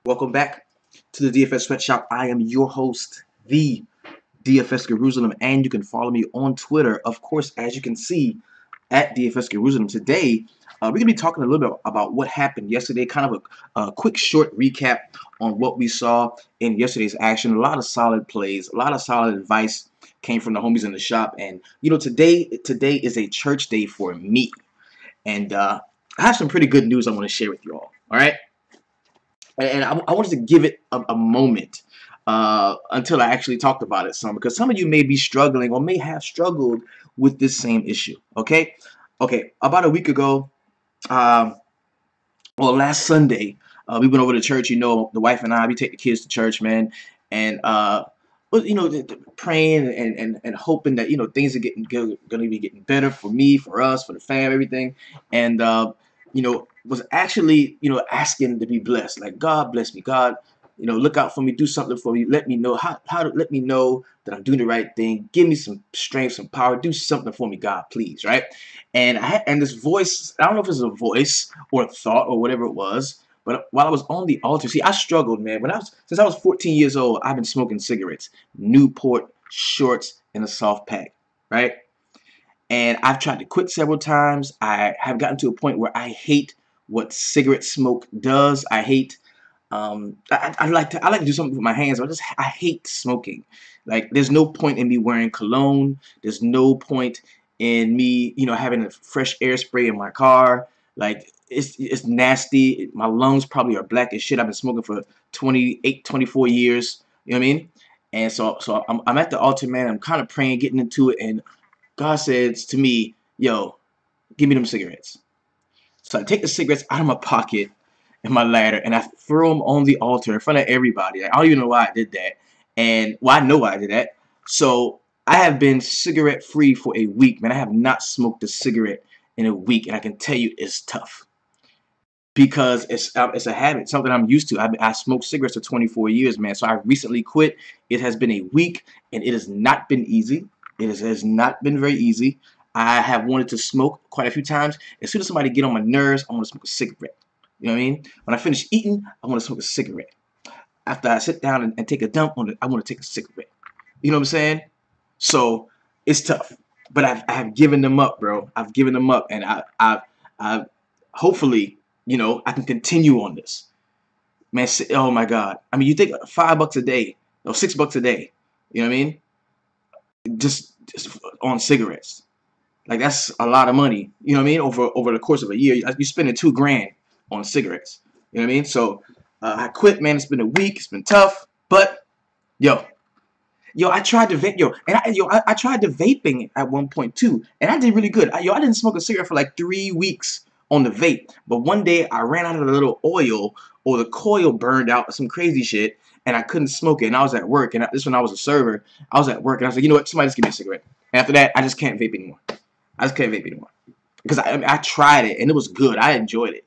Welcome back to the DFS Sweatshop. I am your host, the DFS Jerusalem, and you can follow me on Twitter, of course, as you can see, at DFS Jerusalem. Today, we're going to be talking a little bit about what happened yesterday, kind of a quick short recap on what we saw in yesterday's action. A lot of solid plays, a lot of solid advice came from the homies in the shop, and today is a church day for me, and I have some pretty good news I want to share with you all right? And I wanted to give it a moment until I actually talked about it some, because some of you may be struggling or may have struggled with this same issue. Okay, about a week ago, well, last Sunday, we went over to church. The wife and I, we take the kids to church, man, and praying and hoping that things are going to be getting better for me, for us, for the fam, everything, and was actually asking to be blessed. Like, God bless me, God, look out for me, do something for me, let me know let me know that I'm doing the right thing, give me some strength, some power, do something for me, God, please, right? And this voice, I don't know if it's a voice or a thought or whatever it was, but while I was on the altar, see, I struggled, man. Since I was 14 years old, I've been smoking cigarettes, Newport shorts, and a soft pack, right? And I've tried to quit several times. I have gotten to a point where I hate what cigarette smoke does. I hate. I like to do something with my hands, but I hate smoking. Like, there's no point in me wearing cologne. There's no point in me, having a fresh air spray in my car. Like, it's nasty. My lungs probably are black as shit. I've been smoking for 28, 24 years. You know what I mean? And so I'm at the altar, man. I'm kind of praying, getting into it, and God says to me, yo, give me them cigarettes. So I take the cigarettes out of my pocket and my ladder, and I throw them on the altar in front of everybody. Like, I don't even know why I did that. And, well, I know why I did that. So I have been cigarette free for a week, man. I have not smoked a cigarette in a week, and I can tell you it's tough. Because it's a habit, something I'm used to. I smoked cigarettes for 24 years, man. So I recently quit. It has been a week, and it has not been easy. It has not been very easy. I have wanted to smoke quite a few times. As soon as somebody get on my nerves, I want to smoke a cigarette. You know what I mean? When I finish eating, I want to smoke a cigarette. After I sit down and take a dump on it, I want to take a cigarette. You know what I'm saying? So it's tough. But I have given them up, bro. I've given them up, and I've hopefully, I can continue on this. Man, oh my God. I mean, you think $5 a day, or $6 a day. You know what I mean? Just on cigarettes. Like, that's a lot of money. You know what I mean? Over the course of a year, you're spending $2 grand on cigarettes. You know what I mean? So I quit, man. It's been a week. It's been tough, but yo, I tried to vape, I tried to vaping at one point too, and I did really good. I didn't smoke a cigarette for like 3 weeks on the vape, but one day I ran out of the little oil, or the coil burned out, or some crazy shit, and I couldn't smoke it. And I was at work, and this when I was a server. I was at work, and I was like, you know what? Somebody just give me a cigarette. And after that, I just can't vape anymore. I just can't vape anymore because I tried it, and it was good. I enjoyed it.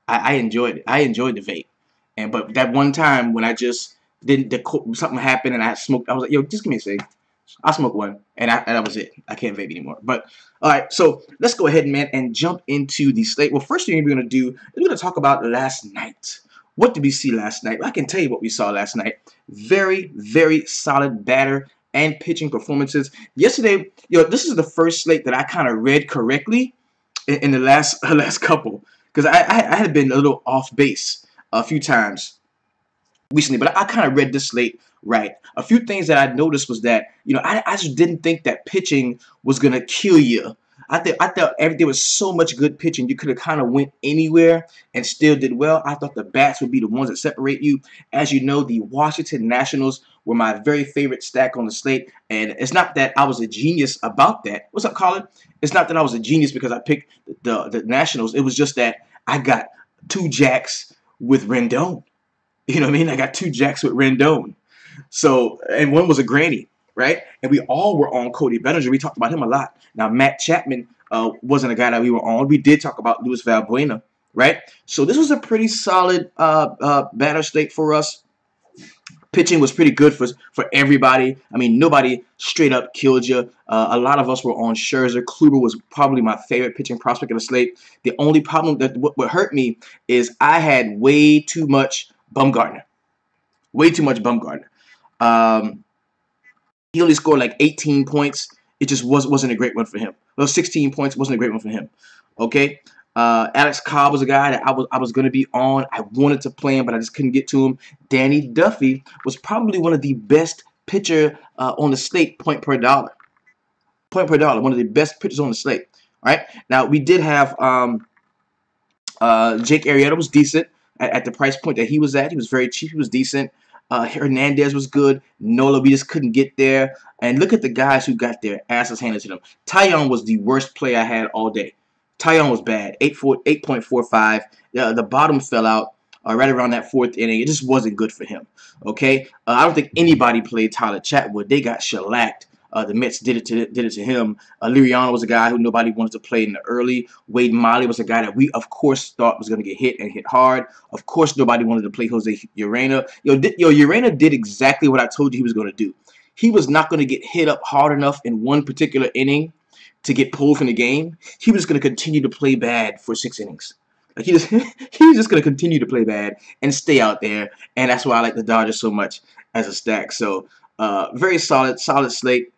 I enjoyed it. I enjoyed the vape, but that one time when I just didn't, something happened, and I smoked. I was like, yo, just give me a cig. I smoked one, and that was it. I can't vape anymore. But all right, so let's go ahead, man, and jump into the slate. Well, first thing we're gonna do is we're gonna talk about last night. What did we see last night? I can tell you what we saw last night. Very, very solid batter and pitching performances. Yesterday, this is the first slate that I kind of read correctly in the last couple, because I had been a little off base a few times recently, but I kind of read this slate right. A few things that I noticed was that I just didn't think that pitching was gonna kill you. I thought there was so much good pitching. You could have kind of went anywhere and still did well. I thought the bats would be the ones that separate you. As you know, the Washington Nationals were my very favorite stack on the slate. And it's not that I was a genius about that. What's up, Colin? It's not that I was a genius because I picked the Nationals. It was just that I got 2 jacks with Rendon. You know what I mean? I got 2 jacks with Rendon. So, and one was a granny, right? And we all were on Cody Bellinger. We talked about him a lot. Now, Matt Chapman wasn't a guy that we were on. We did talk about Luis Valbuena, right? So this was a pretty solid batter slate for us. Pitching was pretty good for everybody. I mean, nobody straight up killed you. A lot of us were on Scherzer. Kluber was probably my favorite pitching prospect of the slate. The only problem that what hurt me is I had way too much Bumgarner. Way too much Bumgarner. Um, he only scored like 18 points. It just wasn't a great one for him. Well, 16 points wasn't a great one for him. Okay. Alex Cobb was a guy that I was gonna be on. I wanted to play him, but I just couldn't get to him. Danny Duffy was probably one of the best pitcher on the slate, point per dollar. Point per dollar, one of the best pitchers on the slate. All right. Now we did have Jake Arrieta was decent at the price point that he was at. He was very cheap. He was decent. Hernandez was good. Nola, we just couldn't get there. And look at the guys who got their asses handed to them. Tyon was the worst play I had all day. Tyon was bad. 8.45. The bottom fell out right around that fourth inning. It just wasn't good for him. Okay, I don't think anybody played Tyler Chatwood. They got shellacked. The Mets did it to him. Liriano was a guy who nobody wanted to play in the early. Wade Miley was a guy that we, of course, thought was going to get hit and hit hard. Of course, nobody wanted to play Jose Urena. Urena did exactly what I told you he was going to do. He was not going to get hit up hard enough in one particular inning to get pulled from the game. He was going to continue to play bad for 6 innings. Like he was just going to continue to play bad and stay out there. And that's why I like the Dodgers so much as a stack. So very solid slate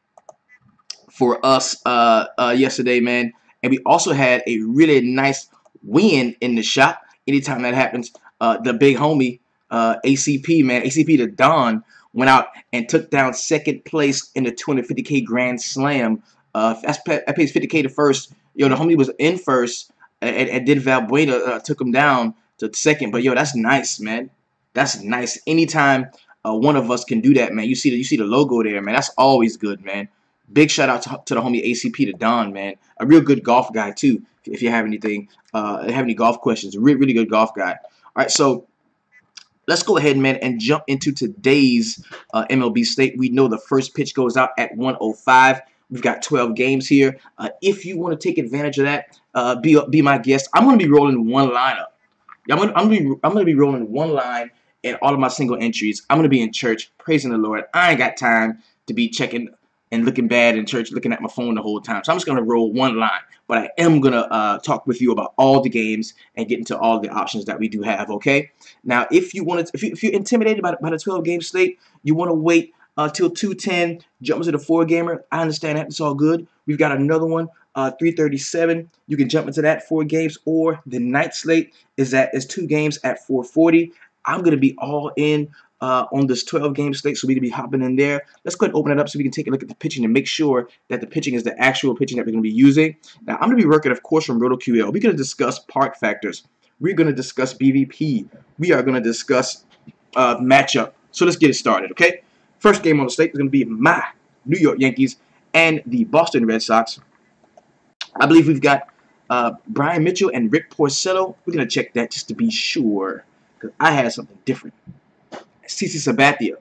for us yesterday, man. And we also had a really nice win in the shop. Anytime that happens, the big homie, ACP, man, ACP the Don, went out and took down second place in the 250K Grand Slam. That pays 50K to first. Yo, the homie was in first, and did Valbuena took him down to second. But yo, that's nice, man. That's nice. Anytime one of us can do that, man. You see the logo there, man. That's always good, man. Big shout out to the homie ACP to Don, man. A real good golf guy too. If you have anything, have any golf questions, really good golf guy. All right, so let's go ahead, man, and jump into today's MLB slate. We know the first pitch goes out at 1:05. We've got 12 games here. If you want to take advantage of that, be my guest. I'm going to be rolling one lineup. I'm gonna be rolling one line in all of my single entries. I'm gonna be in church praising the Lord. I ain't got time to be checking and looking bad in church, looking at my phone the whole time. So I'm just gonna roll one line. But I am gonna talk with you about all the games and get into all the options that we do have. Okay. Now, if you're intimidated by the 12-game slate, you want to wait till 2:10, jump into the 4-gamer. I understand that. It's all good. We've got another one. 3:37. You can jump into that 4 games, or the night slate is 2 games at 4:40. I'm gonna be all in on this 12-game slate, so we can be hopping in there. Let's go ahead and open it up so we can take a look at the pitching and make sure that the pitching is the actual pitching that we're gonna be using. Now, I'm gonna be working, of course, from RotoQL. We're gonna discuss park factors. We're gonna discuss BVP. We are gonna discuss matchup. So let's get it started, okay? First game on the slate is gonna be my New York Yankees and the Boston Red Sox. I believe we've got Brian Mitchell and Rick Porcello. We're going to check that just to be sure, because I had something different. CC Sabathia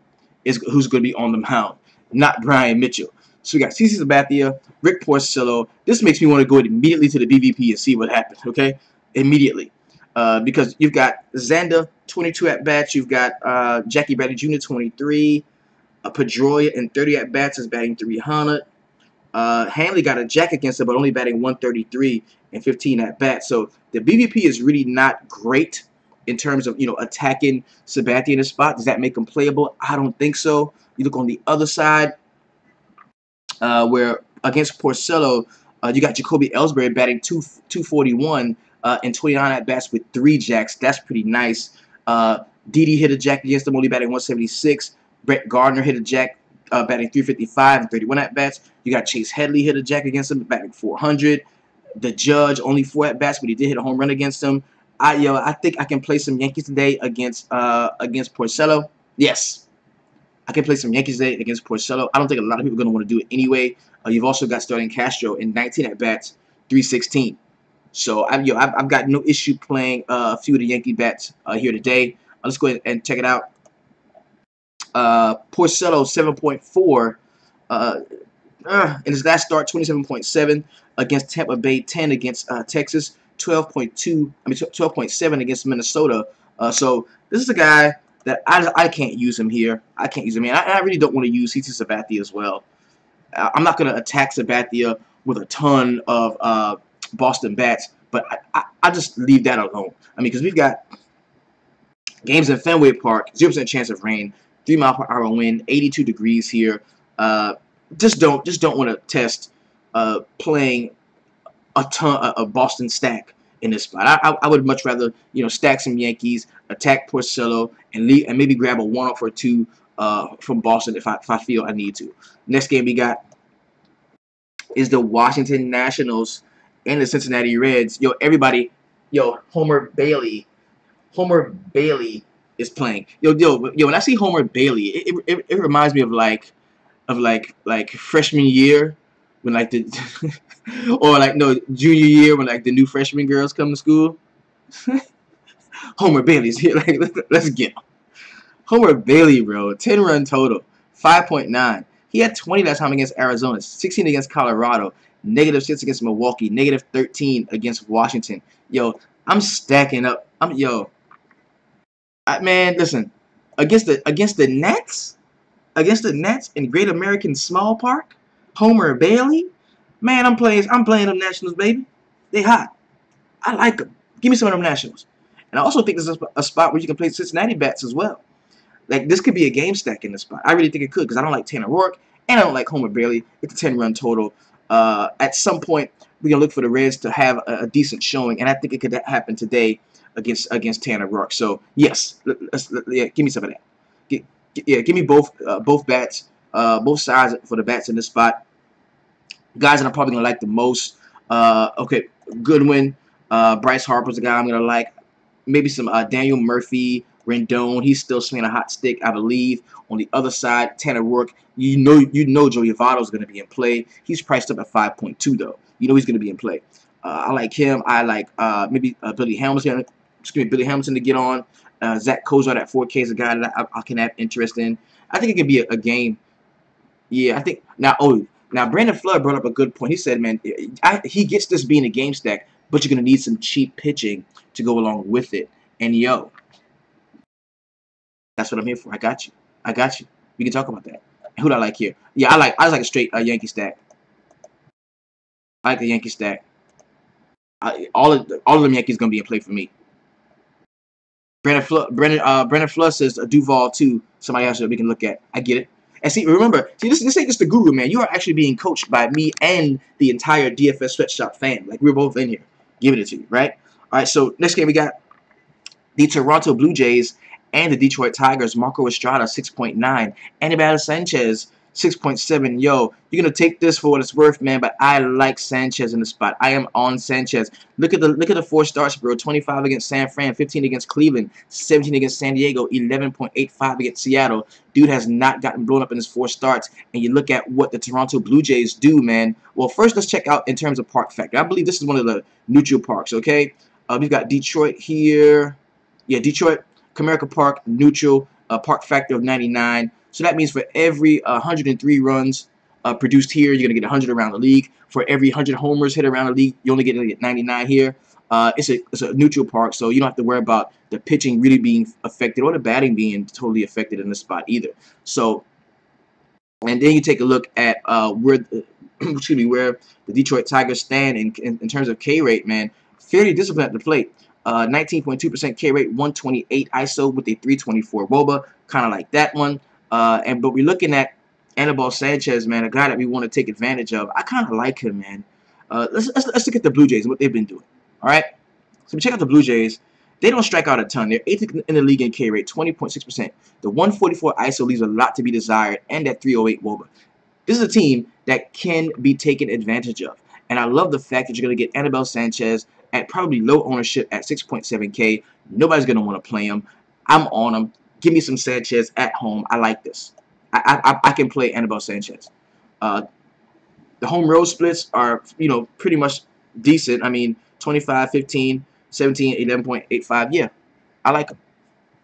is who's going to be on the mound, not Brian Mitchell. So we got CC Sabathia, Rick Porcello. This makes me want to go immediately to the BVP and see what happens, okay? Immediately. Because you've got Xander, 22 at-bats. You've got Jackie Bradley Jr., 23. Pedroia in 30 at-bats is batting 300. Hanley got a jack against him, but only batting 133 and 15 at bat. So the BVP is really not great in terms of attacking Sabathia in the spot. Does that make him playable? I don't think so. You look on the other side, where against Porcello, you got Jacoby Ellsbury batting 241 and 29 at bats with 3 jacks. That's pretty nice. Didi hit a jack against him, only batting 176. Brett Gardner hit a jack, batting 355 and 31 at-bats. You got Chase Headley hit a jack against him, batting 400. The Judge, only 4 at-bats, but he did hit a home run against him. I think I can play some Yankees today against Porcello. Yes, I can play some Yankees today against Porcello. I don't think a lot of people are going to want to do it anyway. You've also got Starling Castro in 19 at-bats, 316. So I've got no issue playing a few of the Yankee bats here today. Let's go ahead and check it out. Porcello 7.4 in his last start, 27.7 against Tampa Bay, 10 against Texas, 12.7 against Minnesota. So this is a guy that I can't use him here. I can't use him here. I really don't want to use CC Sabathia as well. I'm not going to attack Sabathia with a ton of Boston bats, but I just leave that alone. I mean, because we've got Games in Fenway Park, 0% chance of rain, 3 mile per hour wind, 82 degrees here. Uh, just don't want to test playing a ton of Boston stack in this spot. I would much rather stack some Yankees, attack Porcello, and leave, and maybe grab a 1-off or 2 from Boston if I feel I need to. Next game we got is the Washington Nationals and the Cincinnati Reds. Yo, everybody, yo, Homer Bailey is playing. Yo, when I see Homer Bailey, it reminds me of like freshman year when like the or like no junior year when like the new freshman girls come to school. Homer Bailey's here. Like let's get him. Homer Bailey, bro, 10-run total, 5.9. He had 20 last time against Arizona, 16 against Colorado, -6 against Milwaukee, -13 against Washington. Yo, I'm stacking up. Man, listen, against the Nets in Great American Small Park, Homer Bailey, man, I'm playing them Nationals, baby. They hot. I like them. Give me some of them Nationals. And I also think there's a spot where you can play Cincinnati bats as well. Like, this could be a game stack in this spot. I really think it could because I don't like Tanner Rourke and I don't like Homer Bailey. It's a 10-run total. At some point, we're going to look for the Reds to have a decent showing, and I think it could happen today against Tanner Rourke. So, yes, yeah, give me some of that. Give me both bats, both sides for the bats in this spot. Guys that I'm probably going to like the most. Okay, Goodwin. Bryce Harper's the guy I'm going to like. Maybe some Daniel Murphy, Rendon. He's still swinging a hot stick, I believe. On the other side, Tanner Rourke. You know Joey Votto's going to be in play. He's priced up at 5.2 though. You know he's going to be in play. I like him. I like maybe Billy Hamilton. Billy Hamilton to get on. Zach Kozar at 4K is a guy that I can have interest in. I think it could be a game. Yeah, I think now. Oh, now Brandon Flood brought up a good point. He said, man, he gets this being a game stack, but you're gonna need some cheap pitching to go along with it. And yo, that's what I'm here for. I got you. I got you. We can talk about that. Who do I like here? Yeah, I like a straight Yankee stack. I like the Yankee stack. All of them Yankees gonna be in play for me. Brandon Flood says Duval too. Somebody else that we can look at. I get it. And see, remember, this ain't just the guru, man. You are actually being coached by me and the entire DFS sweatshop fan. Like, we're both in here giving it to you, right? All right, so next game we got the Toronto Blue Jays and the Detroit Tigers. Marco Estrada, 6.9. Anibal Sanchez, 6.7. Yo, you're going to take this for what it's worth, man, but I like Sanchez in the spot. I am on Sanchez. Look at the 4 starts, bro. 25 against San Fran, 15 against Cleveland, 17 against San Diego, 11.85 against Seattle. Dude has not gotten blown up in his 4 starts. And you look at what the Toronto Blue Jays do, man. Well, first let's check out in terms of park factor. I believe this is one of the neutral parks, okay? We've got Detroit here. Yeah, Detroit, Comerica Park, neutral, park factor of 99. So that means for every 103 runs produced here, you're going to get 100 around the league. For every 100 homers hit around the league, you're only going to get 99 here. It's a neutral park, so you don't have to worry about the pitching really being affected or the batting being totally affected in the spot either. So, and then you take a look at where where the Detroit Tigers stand in terms of K rate, man. Fairly disciplined at the plate. 19.2% K rate, 128 ISO with a 324 WOBA, kind of like that one. But we're looking at Anibal Sanchez, man, a guy that we want to take advantage of. I kind of like him, man. Let's look at the Blue Jays and what they've been doing. All right, so we check out the Blue Jays. They don't strike out a ton. They're 8th in the league in K rate, 20.6%. The 144 ISO leaves a lot to be desired, and that 308 WOBA. This is a team that can be taken advantage of. And I love the fact that you're going to get Anibal Sanchez at probably low ownership at 6.7K. Nobody's going to want to play him. I'm on him. Give me some Sanchez at home. I like this. I can play Anibal Sanchez. The home road splits are, pretty much decent. I mean, 25, 15, 17, 11.85. Yeah, I like them.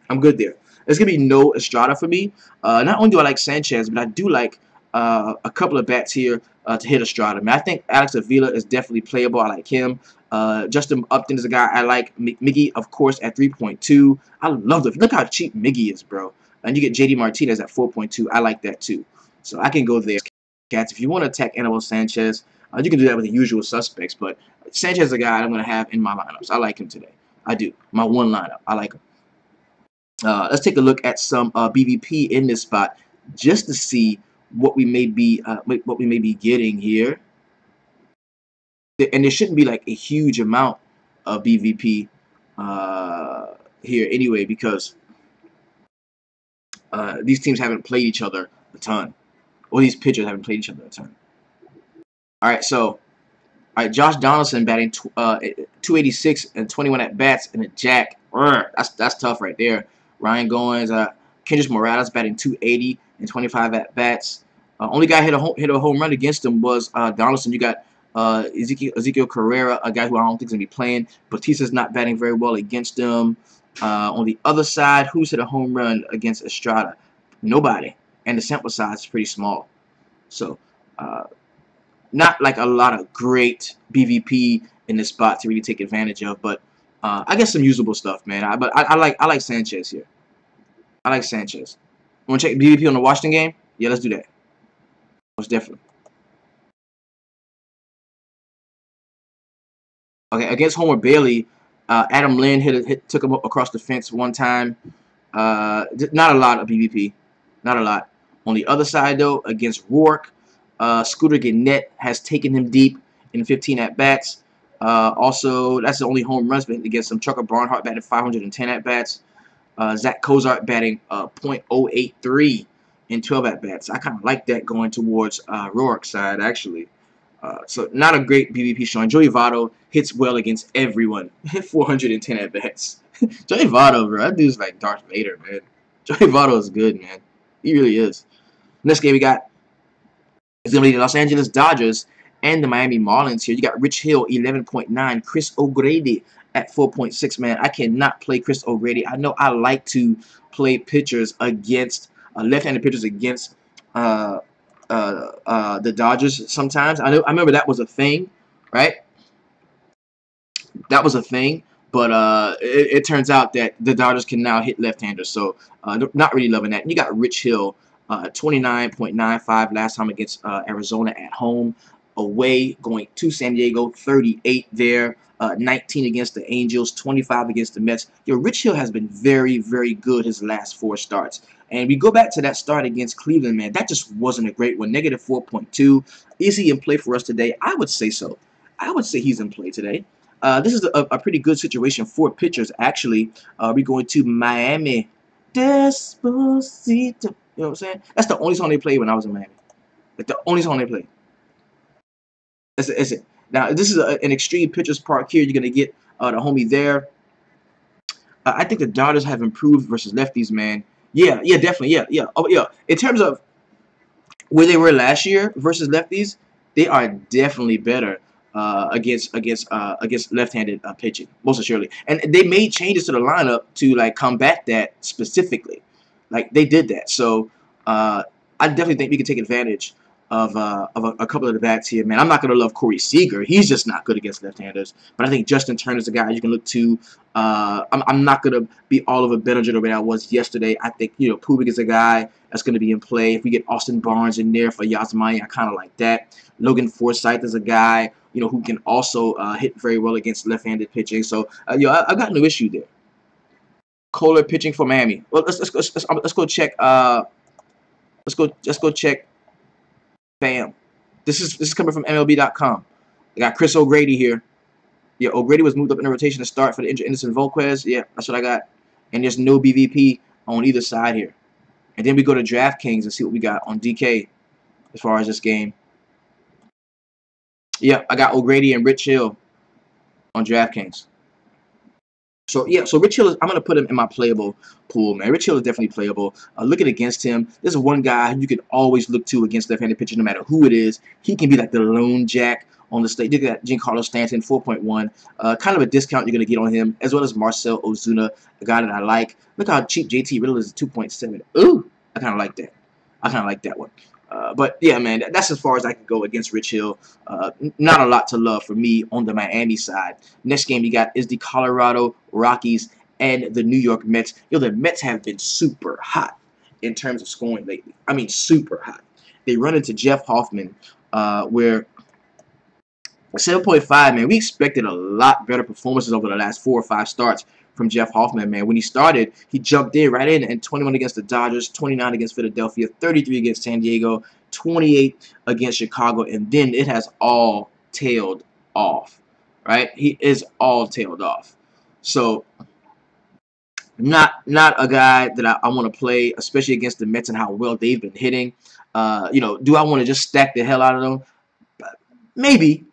I'm good there. There's going to be no Estrada for me. Not only do I like Sanchez, but I do like a couple of bats here to hit Estrada. I think Alex Avila is definitely playable. I like him. Justin Upton is a guy I like. Miggy, of course, at 3.2. I love Look how cheap Miggy is, bro. And you get JD Martinez at 4.2. I like that, too. So I can go there. Cats, if you want to attack Anibal Sanchez, you can do that with the usual suspects. But Sanchez is a guy I'm going to have in my lineups. I like him today. I do. My one lineup. I like him. Let's take a look at some BVP in this spot just to see what we may be getting here. And there shouldn't be like a huge amount of BVP here anyway, because these teams haven't played each other a ton, or these pitchers haven't played each other a ton. All right, so Josh Donaldson batting 286 and 21 at bats and a jack. That's tough right there. Ryan Goins, Kendrick Morales batting 280 and 25 at bats. Only guy hit a home run against him was Donaldson. You got Ezekiel Carrera, a guy who I don't think is gonna be playing. Batista's not batting very well against him. On the other side, who's hit a home run against Estrada? Nobody, and the sample size is pretty small. So. Not like a lot of great BVP in this spot to really take advantage of, but I guess some usable stuff, man. I like Sanchez here. I like Sanchez. Want to check BVP on the Washington game? Yeah, let's do that. Most definitely. Okay, against Homer Bailey, Adam Lynn took him up across the fence one time. Not a lot of BVP, not a lot. On the other side though, against Rourke. Scooter Gannett has taken him deep in 15 at-bats. Also, that's the only home runs against him. Chucker Barnhart batting 510 at-bats. Zach Cozart batting .083 in 12 at-bats. I kind of like that going towards Rourke's side, actually. So not a great BVP showing. Joey Votto hits well against everyone. 410 at-bats. Joey Votto, bro. That dude's like Darth Vader, man. Joey Votto is good, man. He really is. Next game we got it's going to be the Los Angeles Dodgers and the Miami Marlins here. You got Rich Hill, 11.9. Chris O'Grady at 4.6, man. I cannot play Chris O'Grady. I know I like to play pitchers against, left-handed pitchers against the Dodgers sometimes. I remember that was a thing, right? That was a thing. But it turns out that the Dodgers can now hit left-handers. So not really loving that. And you got Rich Hill. 29.95 last time against Arizona at home. Away, going to San Diego, 38 there. 19 against the Angels, 25 against the Mets. Rich Hill has been very, very good his last 4 starts. And we go back to that start against Cleveland, man. That just wasn't a great one. Negative 4.2. Is he in play for us today? I would say so. I would say he's in play today. This is a pretty good situation for pitchers, actually. We're going to Miami. Despacito. You know what I'm saying? That's the only song they played when I was in Miami. Like the only song they played. That's it. Now, this is an extreme pitcher's park here. You're going to get the homie there. I think the Dodgers have improved versus lefties, man. Yeah, definitely. Yeah. Oh, yeah. In terms of where they were last year versus lefties, they are definitely better against left-handed pitching, most assuredly. And they made changes to the lineup to like combat that specifically. Like they did that, so I definitely think we can take advantage of a couple of the bats here, man. I'm not gonna love Corey Seager; he's just not good against left-handers. But I think Justin Turner's the guy you can look to. I'm not gonna be all over Bellinger the way I was yesterday. I think Pubic is a guy that's gonna be in play. If we get Austin Barnes in there for Yasmani, I kind of like that. Logan Forsythe is a guy who can also hit very well against left-handed pitching. So I've got no issue there. Kohler pitching for Miami. Well, let's go check. Let's go check. Bam. This is coming from MLB.com. I got Chris O'Grady here. Yeah, O'Grady was moved up in the rotation to start for the injured Anderson Volquez. Yeah, that's what I got. And there's no BVP on either side here. And then we go to DraftKings and see what we got on DK as far as this game. Yeah, I got O'Grady and Rich Hill on DraftKings. So yeah, so Rich Hill I'm gonna put him in my playable pool, man. Rich Hill is definitely playable. Looking against him, this is one guy you can always look to against left-handed pitchers, no matter who it is. He can be like the lone jack on the slate. Look at Giancarlo Stanton, 4.1. Kind of a discount you're gonna get on him, as well as Marcell Ozuna, a guy that I like. Look how cheap JT Riddle is, 2.7. Ooh, I kind of like that. I kind of like that one. But yeah, man, that's as far as I can go against Rich Hill. Not a lot to love for me on the Miami side. Next game you got is the Colorado Rockies and the New York Mets. The Mets have been super hot in terms of scoring lately. I mean, super hot. They run into Jeff Hoffman, where 7.5, man, we expected a lot better performances over the last 4 or 5 starts from Jeff Hoffman, man. When he started, he jumped in right in, and 21 against the Dodgers, 29 against Philadelphia, 33 against San Diego, 28 against Chicago, and then it has all tailed off, right? He is all tailed off. So not a guy that I want to play, especially against the Mets and how well they've been hitting. You know, do I want to just stack the hell out of them? Maybe.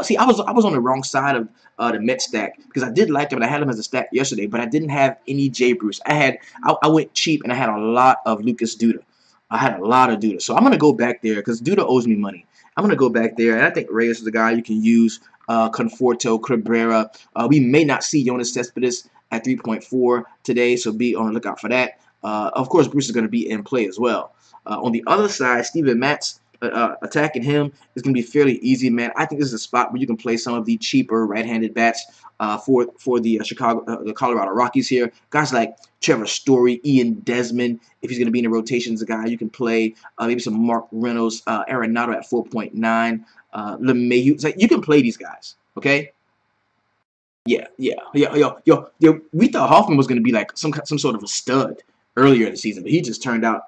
See, I was on the wrong side of the Mets stack because I did like them and I had them as a stack yesterday, but I didn't have any Jay Bruce. I went cheap and I had a lot of Lucas Duda. I had a lot of Duda, so I'm gonna go back there because Duda owes me money. I'm gonna go back there, and I think Reyes is a guy you can use. Conforto, Cabrera. We may not see Jonas Cespedes at 3.4 today, so be on the lookout for that. Of course, Bruce is going to be in play as well. On the other side, Steven Matz, attacking him is going to be fairly easy, man. I think this is a spot where you can play some of the cheaper right-handed bats for the the Colorado Rockies here. Guys like Trevor Story, Ian Desmond, if he's going to be in the rotations, a guy you can play. Maybe some Mark Reynolds, Arenado at 4.9. LeMahieu. It's like you can play these guys, okay? Yeah. We thought Hoffman was going to be like some sort of a stud earlier in the season, but he just turned out.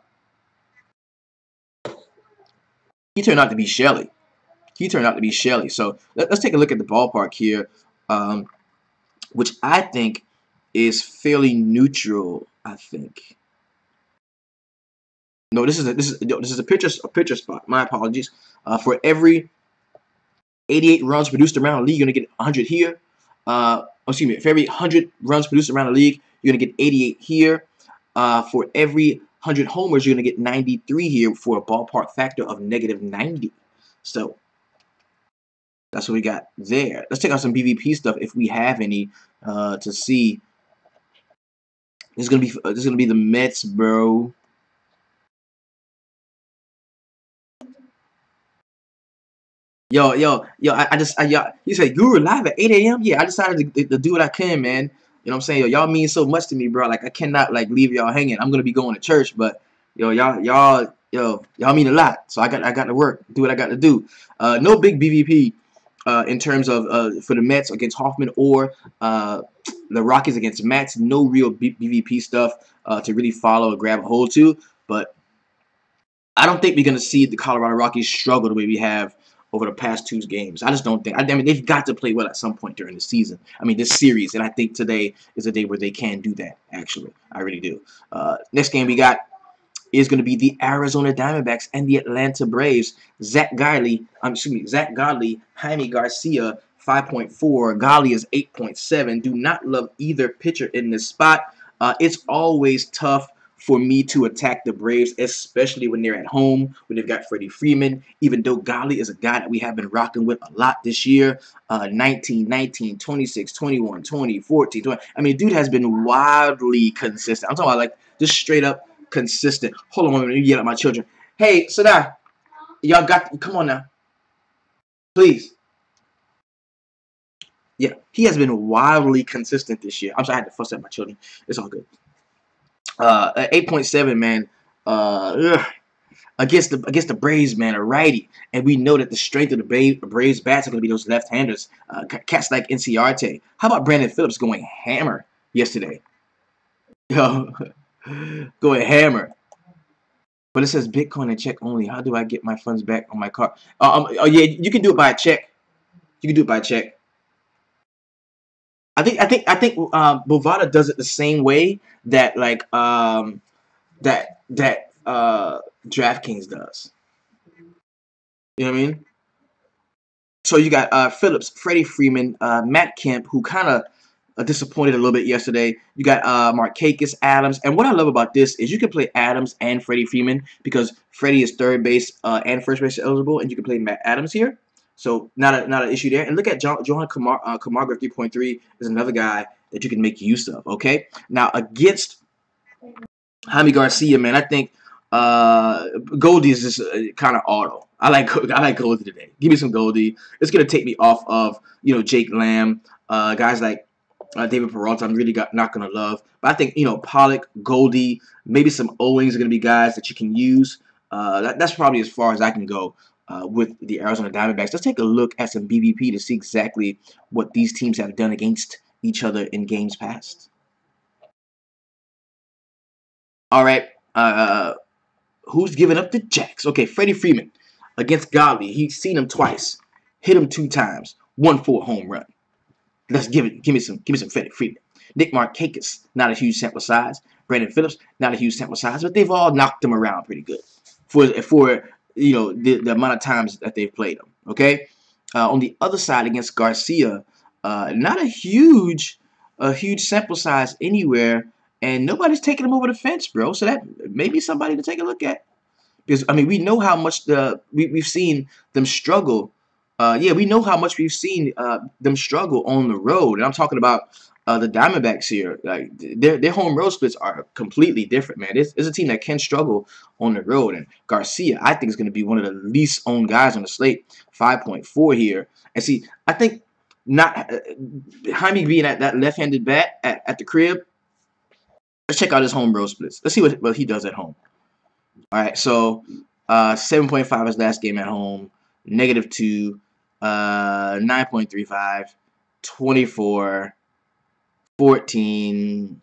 He turned out to be Shelly. So let's take a look at the ballpark here, which I think is fairly neutral. I think. No, this is a pitcher spot. My apologies. For every 88 runs produced around the league, you're going to get 100 here. Excuse me, for every 100 runs produced around the league, you're going to get 88 here. For every 100 homers, you're going to get 93 here for a ballpark factor of -90. So that's what we got there. Let's check out some BVP stuff if we have any to see. This is gonna be the Mets, bro. Yo, you said you were live at 8 a.m. Yeah, I decided to do what I can, man. You know what I'm saying? Yo, y'all mean so much to me, bro. Like I cannot like leave y'all hanging. I'm gonna be going to church, but y'all mean a lot. So I got to work, do what I got to do. No big BVP in terms of for the Mets against Hoffman or the Rockies against Mets. No real BVP stuff to really follow or grab a hold to. But I don't think we're gonna see the Colorado Rockies struggle the way we have over the past 2 games. I just don't think. I mean, they've got to play well at some point during the season. I mean, this series, and I think today is a day where they can do that. Actually, I really do. Next game we got is going to be the Arizona Diamondbacks and the Atlanta Braves. Zach Godley, Jaime Garcia, 5.4. Godley is 8.7. Do not love either pitcher in this spot. It's always tough for me to attack the Braves, especially when they're at home, when they've got Freddie Freeman, even though Godley is a guy that we have been rocking with a lot this year. 19, 19, 26, 21, 20, 14, 20. I mean, dude has been wildly consistent. I'm talking about like just straight up consistent. Hold on a minute, let me yell at my children. Hey, sit down. Y'all come on now. Please. Yeah, he has been wildly consistent this year. I'm sorry, I had to fuss at my children. It's all good. 8.7, man. Against the Braves, man, a righty, and we know that the strength of the Braves bats are going to be those left-handers. Cats like Inciarte. How about Brandon Phillips going hammer yesterday? Yo, going hammer. But it says Bitcoin and check only. How do I get my funds back on my card? Oh yeah, you can do it by a check. You can do it by a check. I think Bovada does it the same way that like DraftKings does. You know what I mean? So you got Phillips, Freddie Freeman, Matt Kemp, who kind of disappointed a little bit yesterday. You got Markakis, Adams, and what I love about this is you can play Adams and Freddie Freeman because Freddie is third base and first base eligible, and you can play Matt Adams here. So not an issue there. And look at Johan Camargo 3.3 is another guy that you can make use of. Okay, now against Jaime Garcia, man, I think Goldie is just kind of auto. I like Goldie today. Give me some Goldie. It's gonna take me off of Jake Lamb, guys like David Peralta. I'm really not gonna love, but I think Pollock, Goldie, maybe some Owings are gonna be guys that you can use. That's probably as far as I can go with the Arizona Diamondbacks. Let's take a look at some BVP to see exactly what these teams have done against each other in games past. All right. Who's giving up the jacks? Okay, Freddie Freeman against Godley. He's seen him twice. Hit him 2 times. 1 for a home run. Let's give me some Freddie Freeman. Nick Markakis, not a huge sample size. Brandon Phillips, not a huge sample size, but they've all knocked him around pretty good for the amount of times that they've played him. Okay, on the other side against Garcia, not a huge sample size anywhere, and nobody's taking him over the fence, bro. So that may be somebody to take a look at. Because I mean, we know how much we've seen them struggle. Yeah, we know how much we've seen them struggle on the road, and I'm talking about the Diamondbacks here. Like their home road splits are completely different, man. It's a team that can struggle on the road, and Garcia, I think, is going to be one of the least owned guys on the slate. 5.4 here, and see, I think not Jaime being at that left-handed bat at the crib. Let's check out his home road splits. Let's see what he does at home. All right, so 7.5 his last game at home, -2, 9.35, 24, 14,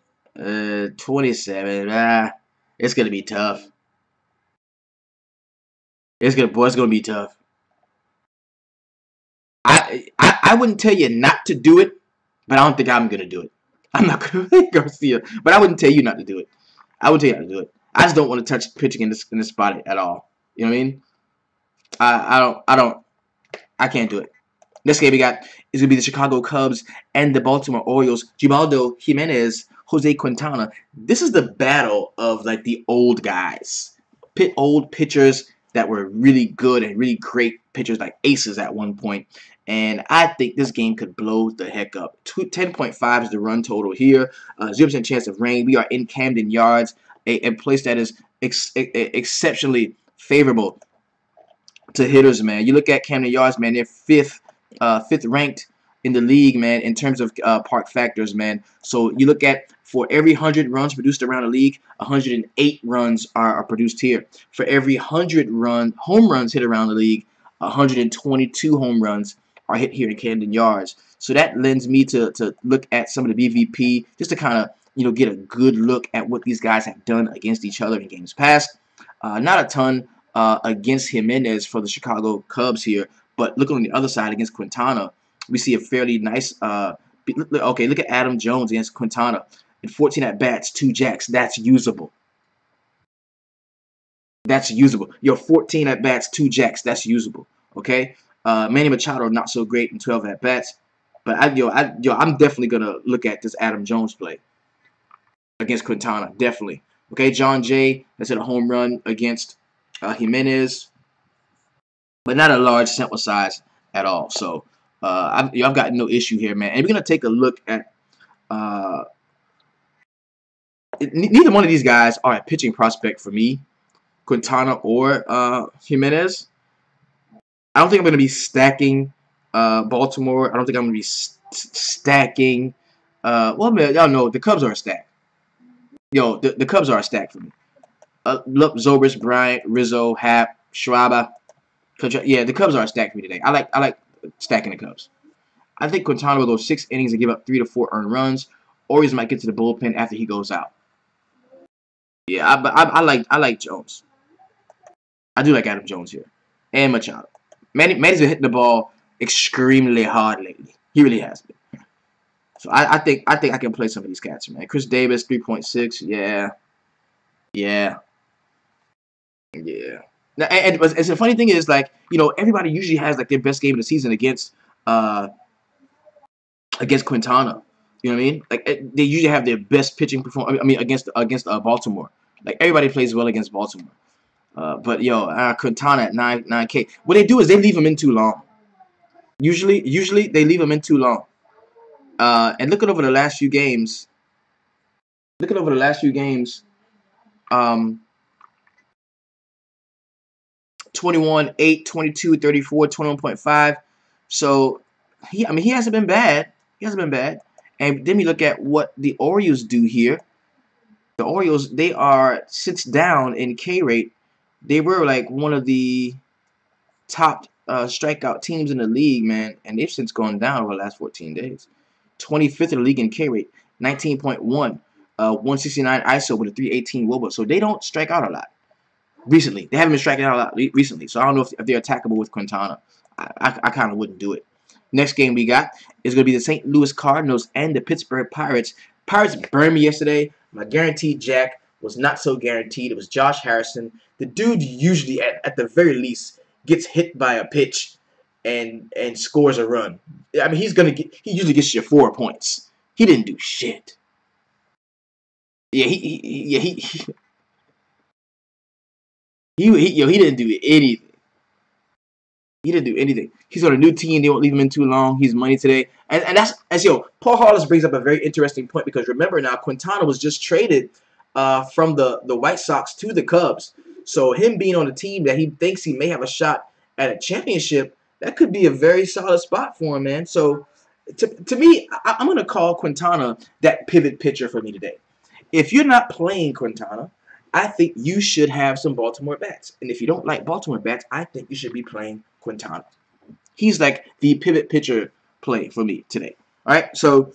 27. It's gonna be tough. It's gonna be tough. I wouldn't tell you not to do it, but I don't think I'm gonna do it. I'm not gonna pick Garcia, but I wouldn't tell you not to do it. I would tell you not to do it. I just don't want to touch pitching in this spot at all. You know what I mean? I can't do it. Next game we got is gonna be the Chicago Cubs and the Baltimore Orioles. Gibaldo Jimenez, Jose Quintana. This is the battle of like the old guys, old pitchers that were really good and really great pitchers, like aces at one point. And I think this game could blow the heck up. 10.5 is the run total here. 0% chance of rain. We are in Camden Yards, a place that is exceptionally favorable to hitters, man. You look at Camden Yards, man. They're fifth ranked in the league, man, in terms of park factors, man. So you look at, for every 100 runs produced around the league, 108 runs are produced here. For every 100 home runs hit around the league, 122 home runs are hit here in Camden Yards. So that lends me to look at some of the BVP, just to kind of get a good look at what these guys have done against each other in games past. Not a ton against Jimenez for the Chicago Cubs here, but looking on the other side against Quintana, we see a fairly nice. Okay, look at Adam Jones against Quintana. In 14 at bats, 2 jacks. That's usable. That's usable. 14 at bats, 2 jacks. That's usable. Okay. Manny Machado not so great in 12 at bats, but I'm definitely gonna look at this Adam Jones play against Quintana. Definitely. Okay. John Jay has hit a home run against Jimenez, but not a large sample size at all. So I've got no issue here, man. And we're gonna take a look at. Neither one of these guys are a pitching prospect for me, Quintana or Jimenez. I don't think I'm going to be stacking Baltimore. I don't think I'm going to be stacking. Well, man, y'all know the Cubs are a stack. The Cubs are a stack for me. Look, Zobrist, Bryant, Rizzo, Happ, Schwarber. Yeah, the Cubs are a stack for me today. I like stacking the Cubs. I think Quintana will go 6 innings and give up 3 to 4 earned runs. Orioles might get to the bullpen after he goes out. Yeah, I like Jones. I do like Adam Jones here, and Machado. Manny's been hitting the ball extremely hard lately. He really has been. So I think I can play some of these cats, man. Chris Davis, 3.6. Yeah. Now, and the funny thing is, like, everybody usually has like their best game of the season against Quintana. You know what I mean? Like they usually have their best pitching performance. I mean, against Baltimore. Like everybody plays well against Baltimore. But Quintana at 9K. What they do is they leave him in too long. Usually they leave him in too long. And looking over the last few games. 21, 8, 22, 34, 21.5. So he hasn't been bad. And then we look at what the Orioles do here. The Orioles, they are 6 down in K rate. They were like one of the top strikeout teams in the league, man, and they've since gone down over the last 14 days. 25th in the league in K rate, 19.1, 169 ISO with a 318 wOBA. So they don't strike out a lot recently. They haven't been striking out a lot recently. So I don't know if they're attackable with Quintana. I kind of wouldn't do it. Next game we got is going to be the St. Louis Cardinals and the Pittsburgh Pirates. Pirates burned me yesterday. My guaranteed jack was not so guaranteed. It was Josh Harrison. The dude usually, at the very least, gets hit by a pitch and scores a run. I mean, he usually gets you 4 points. He didn't do shit. Yeah, he didn't do anything. He didn't do anything. He's on a new team. They won't leave him in too long. He's money today. And Paul Hollis brings up a very interesting point, because remember now, Quintana was just traded from the White Sox to the Cubs. So him being on a team that he thinks he may have a shot at a championship, that could be a very solid spot for him, man. So to me, I'm going to call Quintana that pivot pitcher for me today. If you're not playing Quintana, I think you should have some Baltimore bats. And if you don't like Baltimore bats, I think you should be playing Quintana. He's like the pivot pitcher play for me today. All right, so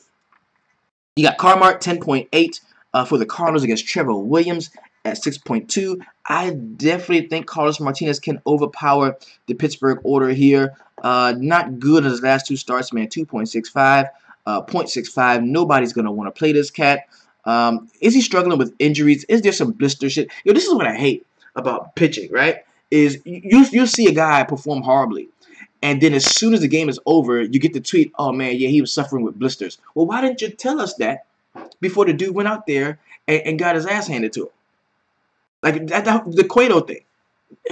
you got Carmart 10.8 for the Cardinals against Trevor Williams at 6.2. I definitely think Carlos Martinez can overpower the Pittsburgh order here. Not good in his last 2 starts, man. 2.65, 0.65. Nobody's going to want to play this cat. Is he struggling with injuries? Is there some blister shit? Yo, this is what I hate about pitching, right? Is you'll see a guy perform horribly, and then as soon as the game is over, you get the tweet, oh man, yeah, he was suffering with blisters. Well, why didn't you tell us that before the dude went out there and got his ass handed to him? Like the Cueto thing.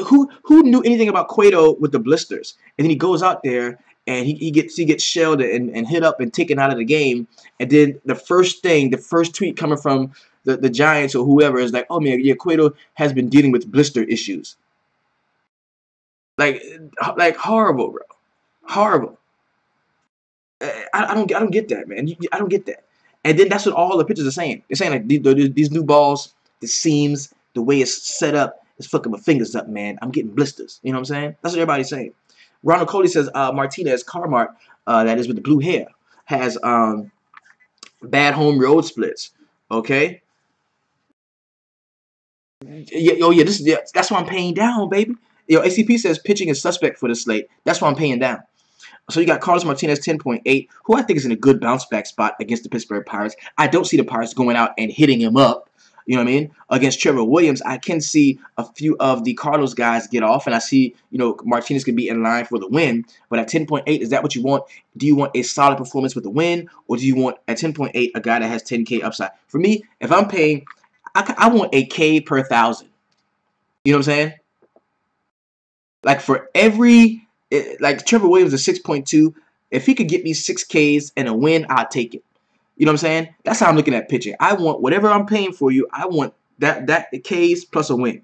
Who knew anything about Cueto with the blisters? And then he goes out there and he gets shelled and hit up and taken out of the game. And then the first tweet coming from the Giants or whoever is like, oh man, yeah, Cueto has been dealing with blister issues. Like horrible, bro. Horrible. I don't get that, man. I don't get that. And then that's what all the pitchers are saying. They're saying like these new balls, the seams, the way it's set up, it's fucking my fingers up, man. I'm getting blisters. You know what I'm saying? That's what everybody's saying. Ronald Cody says Martinez Carmart, that is with the blue hair, has bad home road splits. Okay. Yeah, oh yeah, that's why I'm paying down, baby. Yo, ACP says pitching is suspect for the slate. That's why I'm paying down. So you got Carlos Martinez 10.8, who I think is in a good bounce back spot against the Pittsburgh Pirates. I don't see the Pirates going out and hitting him up. You know what I mean? Against Trevor Williams, I can see a few of the Cardinals guys get off, and I see, Martinez could be in line for the win. But at 10.8, is that what you want? Do you want a solid performance with the win, or do you want at 10.8 a guy that has 10K upside? For me, if I'm paying, I want a K per 1,000. You know what I'm saying? Like for every, like Trevor Williams is 6.2. If he could get me 6 Ks and a win, I'll take it. You know what I'm saying? That's how I'm looking at pitching. I want whatever I'm paying for you. I want that Ks plus a win.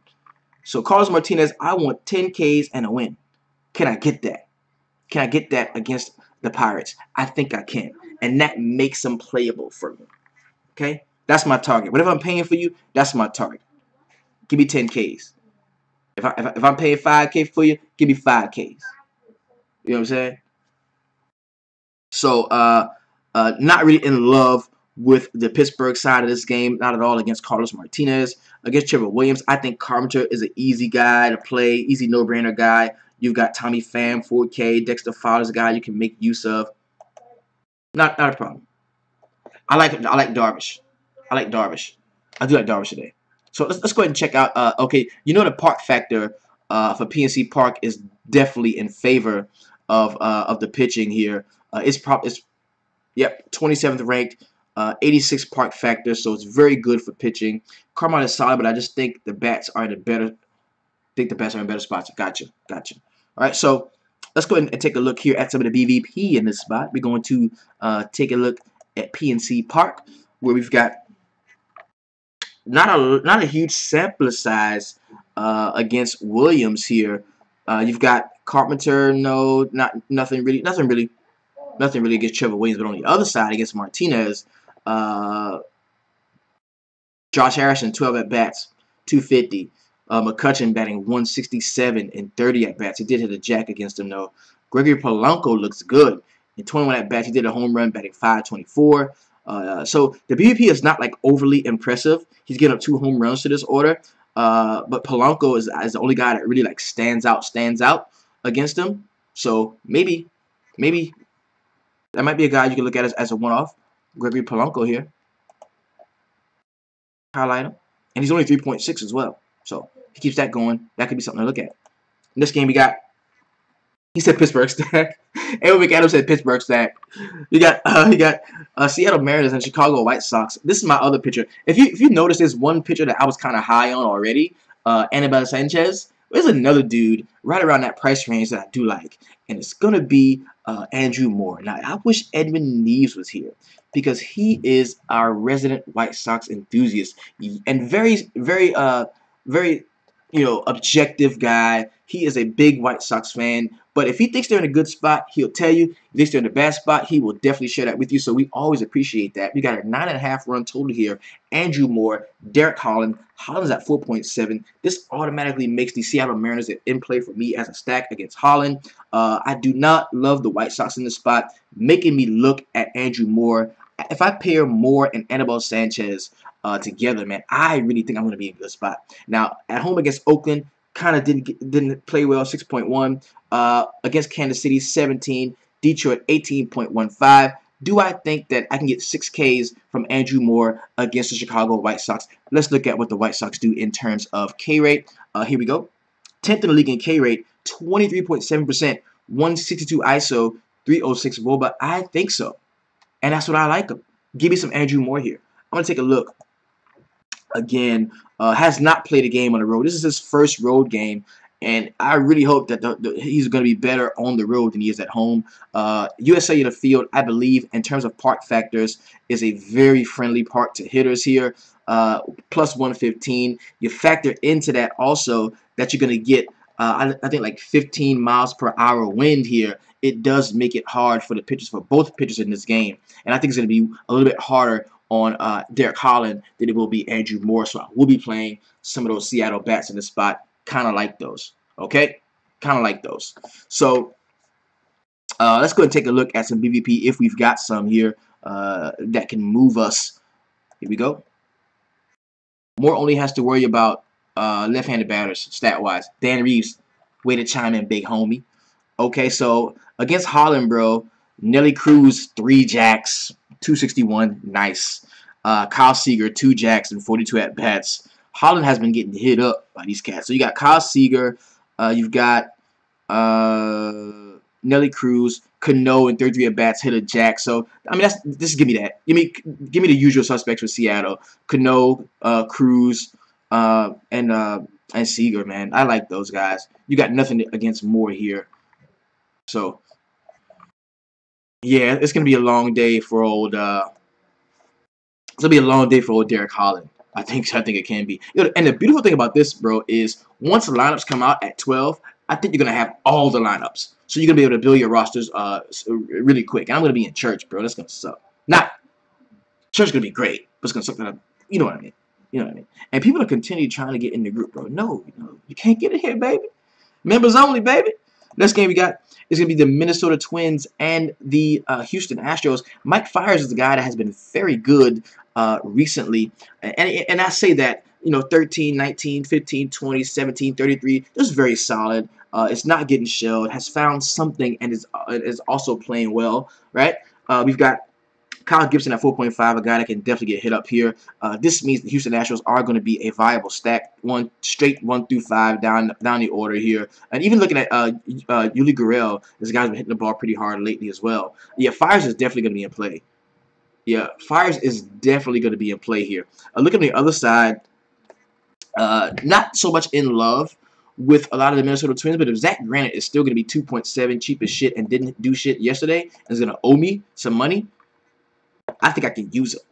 So Carlos Martinez, I want 10 Ks and a win. Can I get that? Can I get that against the Pirates? I think I can. And that makes them playable for me. Okay? That's my target. Whatever I'm paying for you, that's my target. Give me 10 Ks. If I'm paying 5K for you, give me 5Ks. You know what I'm saying? So, not really in love with the Pittsburgh side of this game. Not at all against Carlos Martinez. Against Trevor Williams, I think Carpenter is an easy guy to play. Easy no-brainer guy. You've got Tommy Pham, 4K. Dexter Fowler's a guy you can make use of. Not a problem. I like Darvish. I like Darvish. I do like Darvish today. So let's go ahead and check out. Okay, the park factor for PNC Park is definitely in favor of the pitching here. It's 27th ranked, 86 park factor, so it's very good for pitching. Carmine is solid, but I just think the bats are in a better. Spots. Gotcha. All right, so let's go ahead and take a look here at some of the BVP in this spot. We're going to take a look at PNC Park, where we've got not a huge sample size against Williams here. You've got Carpenter, nothing really against Trevor Williams, but on the other side against Martinez, Josh Harrison 12 at bats, 250. McCutchen batting 167 and 30 at bats. He did hit a jack against him though. Gregory Polanco looks good. In 21 at bats, he did a home run, batting .524. So the BVP is not like overly impressive. He's getting up 2 home runs to this order. But Polanco is the only guy that really like stands out against him. So maybe that might be a guy you can look at as a one-off. Gregory Polanco here. Highlight him. And he's only 3.6 as well. So he keeps that going. That could be something to look at. In this game, we got, he said Pittsburgh stack. Edwin McAdams said Pittsburgh stack. You got Seattle Mariners and Chicago White Sox. This is my other pitcher. If you notice, there's one pitcher that I was kind of high on already. Anibal Sanchez. There's another dude right around that price range that I do like, and it's gonna be Andrew Moore. Now I wish Edwin Neves was here because he is our resident White Sox enthusiast and very objective guy. He is a big White Sox fan. But if he thinks they're in a good spot, he'll tell you. If he thinks they're in a bad spot, he will definitely share that with you. So we always appreciate that. We got a 9.5 run total here. Andrew Moore, Derek Holland. Holland's at 4.7. This automatically makes the Seattle Mariners in play for me as a stack against Holland. I do not love the White Sox in this spot, making me look at Andrew Moore. If I pair Moore and Anibal Sanchez together, man, I really think I'm going to be in a good spot. Now, at home against Oakland, kind of didn't play well, 6.1. Against Kansas City, 17. Detroit, 18.15. Do I think that I can get 6 Ks from Andrew Moore against the Chicago White Sox? Let's look at what the White Sox do in terms of K rate. Here we go. 10th in the league in K rate, 23.7%, 162 ISO, 306 WOBA. I think so. And that's what I like him. Give me some Andrew Moore here. I'm going to take a look. Again, has not played a game on the road. This is his first road game. And I really hope that he's going to be better on the road than he is at home. USA in the field, I believe, in terms of park factors, is a very friendly park to hitters here. Plus 115. You factor into that also that you're going to get, I think, like 15 miles per hour wind here. It does make it hard for the pitchers, for both pitchers in this game. And I think it's going to be a little bit harder on Derek Holland than it will be Andrew Moore. So I will be playing some of those Seattle bats in the spot. Kind of like those, okay? Kind of like those. So let's go and take a look at some BVP if we've got some here that can move us. Here we go. Moore only has to worry about left-handed batters stat-wise. Dan Reeves, way to chime in, big homie. Okay, so against Holland, bro, Nelly Cruz, 3 jacks, 261, nice. Kyle Seager, 2 jacks and 42 at-bats. Holland has been getting hit up by these cats. So you got Kyle Seager, you've got Nelly Cruz, Cano, and 33 at-bats, hit a jack. So I mean, just give me that. Give me the usual suspects for Seattle: Cano, Cruz, and Seager. Man, I like those guys. You got nothing against Moore here. So yeah, it's gonna be a long day for old. It's gonna be a long day for old Derek Holland. I think it can be. And the beautiful thing about this, bro, is once the lineups come out at 12, I think you're gonna have all the lineups. So you're gonna be able to build your rosters really quick. And I'm gonna be in church, bro. That's gonna suck. Not church is gonna be great, but it's gonna suck. You know what I mean? You know what I mean? And people are continue trying to get in the group, bro. No, you can't get in here, baby. Members only, baby. Next game we got is going to be the Minnesota Twins and the Houston Astros. Mike Fiers is the guy that has been very good recently. And I say that, 13, 19, 15, 20, 17, 33. This is very solid. It's not getting shelled. Has found something and is also playing well, right? We've got Kyle Gibson at 4.5, a guy that can definitely get hit up here. This means the Houston Astros are going to be a viable stack, straight 1 through 5 down the order here. And even looking at Yuli Gurriel, this guy's been hitting the ball pretty hard lately as well. Yeah, Fiers is definitely going to be in play. Yeah, Fiers is definitely going to be in play here. Look at the other side. Not so much in love with a lot of the Minnesota Twins, but if Zach Granite is still going to be 2.7, cheap as shit, and didn't do shit yesterday, and is going to owe me some money, I think I can use it.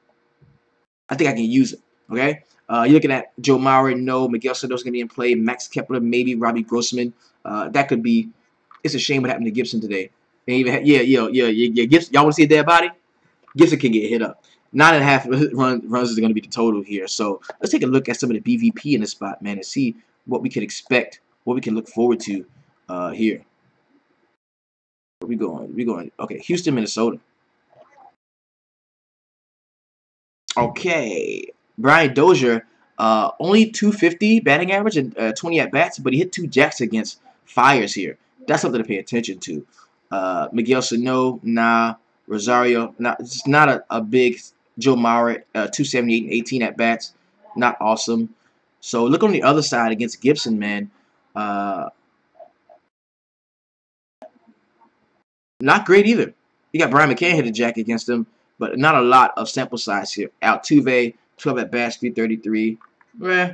Okay? You're looking at Joe Mauer, no. Miguel Santos going to be in play. Max Kepler, maybe. Robbie Grossman. That could be. It's a shame what happened to Gibson today. They even had, Gibson, y'all want to see a dead body? Gibson can get hit up. 9.5 runs is going to be the total here. So let's take a look at some of the BVP in this spot, man, and see what we can expect, what we can look forward to here. We going. We going. Okay, Houston, Minnesota. Okay, Brian Dozier, only 250 batting average and 20 at bats, but he hit 2 jacks against Fires here. That's something to pay attention to. Miguel Sano, nah. Rosario, not. It's not a big. Joe Mauer, 278 and 18 at bats, not awesome. So look on the other side against Gibson, man. Uh, Not great either. You got Brian McCann hit a jack against him, but not a lot of sample size here. Altuve, 12 at bats, 333. Eh.